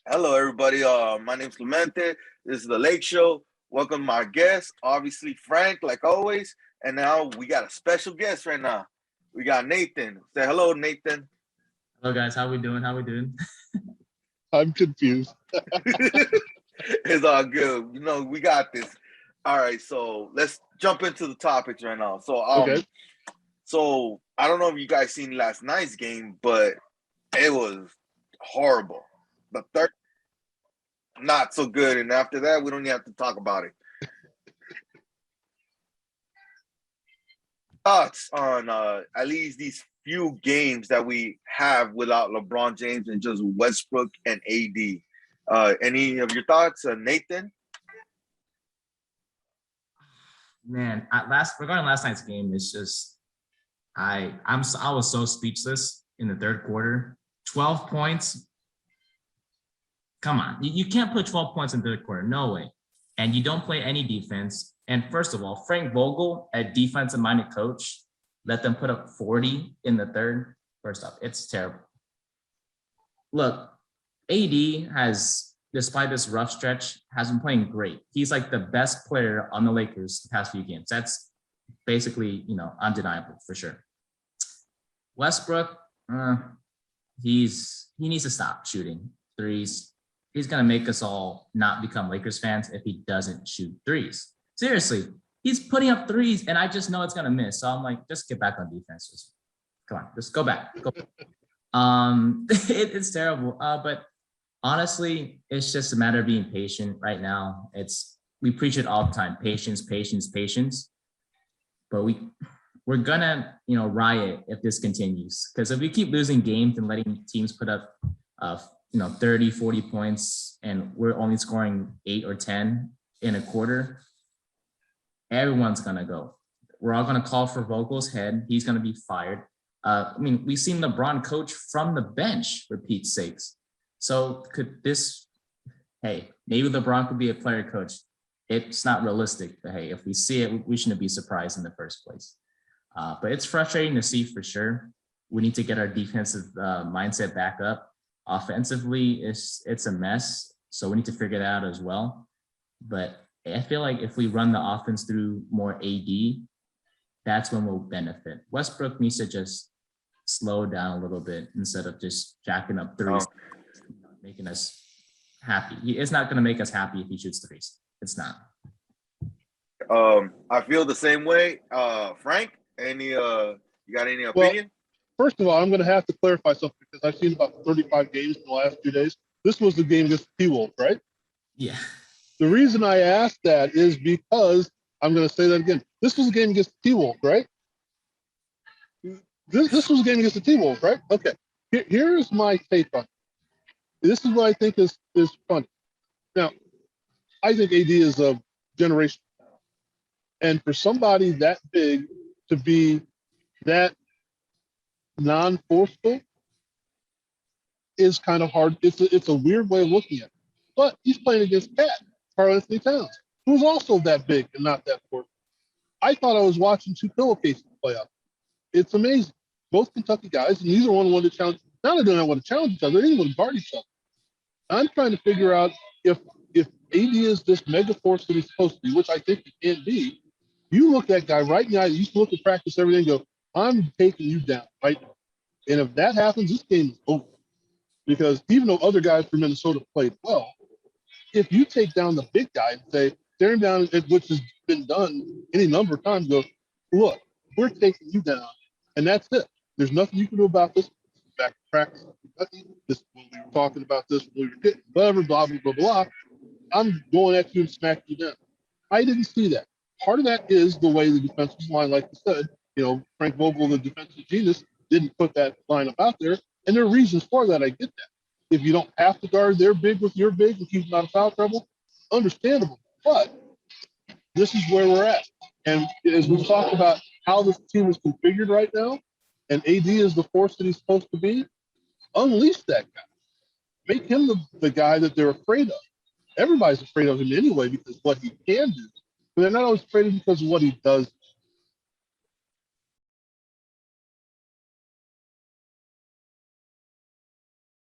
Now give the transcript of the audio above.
Hello, everybody. My name's Clemente. This is the Lake Show. Welcome my guest, obviously Frank, like always. And now we got a special guest right now. We got Nathan. Say hello, Nathan. Hello guys, how we doing? How we doing? I'm confused. It's all good. We got this. All right, so let's jump into the topics right now. Okay. So I don't know if you guys seen last night's game, but it was horrible. The third, not so good, and after that, we don't even have to talk about it. Thoughts on at least these few games that we have without LeBron James and just Westbrook and AD. Any of your thoughts, Nathan? Man, regarding last night's game, it's just I was so speechless in the third quarter. 12 points. Come on, you can't put 12 points in the third quarter. No way. And you don't play any defense. And first of all, Frank Vogel, a defensive-minded coach, let them put up 40 in the third. First off, it's terrible. Look, AD has, despite this rough stretch, has been playing great. He's like the best player on the Lakers the past few games. That's basically, undeniable for sure. Westbrook, he needs to stop shooting threes. He's going to make us all not become Lakers fans if he doesn't shoot threes. Seriously, he's putting up threes, and I just know it's going to miss. So I'm like, just get back on defense. Come on, just go back. It's terrible. But honestly, it's just a matter of being patient right now. We preach it all the time: patience, patience, patience. But we're gonna riot if this continues, because if we keep losing games and letting teams put up 30, 40 points, and we're only scoring 8 or 10 in a quarter, everyone's gonna go. We're all gonna call for Vogel's head. He's gonna be fired. We've seen LeBron coach from the bench, for Pete's sakes. So maybe LeBron could be a player coach. It's not realistic, but hey, if we see it, we shouldn't be surprised in the first place. But it's frustrating to see for sure. We need to get our defensive mindset back up. Offensively, it's a mess, so we need to figure that out as well. But I feel like if we run the offense through more AD, that's when we'll benefit. Westbrook needs to just slow down a little bit instead of just jacking up threes, making us happy. It's not going to make us happy if he shoots threes. It's not. I feel the same way. Frank, you got any opinion? First of all, I'm going to have to clarify something because I've seen about 35 games in the last 2 days. This was the game against the T-Wolves, right? Yeah. The reason I asked that is because I'm going to say that again. This was a game against the T-Wolves, right? This was a game against the T-Wolves, right? Okay. Here's my take on it. This is what I think is funny. Now, I think AD is a generation. And for somebody that big to be that non-forceful is kind of hard. It's a weird way of looking at it. But he's playing against Karl-Anthony Towns, who's also that big and not that forceful. I thought I was watching two pillowcases play out. It's amazing. Both Kentucky guys, and neither one wanted to challenge. Now they don't want to challenge each other. They didn't want to guard each other. I'm trying to figure out if AD is this mega force that he's supposed to be, which I think he can be. You look that guy right now. You used to look at practice every day and go, I'm taking you down right now. And if that happens, this game is over. Because even though other guys from Minnesota played well, if you take down the big guy and say, stare him down, which has been done any number of times, go, look, we're taking you down. And that's it. There's nothing you can do about this. Back to practice. This when we were talking about this when we were getting whatever, blah, blah, blah, blah. I'm going at you and smacking you down. I didn't see that. Part of that is the way the defensive line, like you said, Frank Vogel, the defensive genius, didn't put that lineup out there. And there are reasons for that. I get that. If you don't have to guard their big with your big and keep them out of foul trouble, understandable. But this is where we're at. And as we've talked about how this team is configured right now, and AD is the force that he's supposed to be, unleash that guy. Make him the guy that they're afraid of. Everybody's afraid of him anyway because of what he can do. But they're not always afraid of him because of what he does.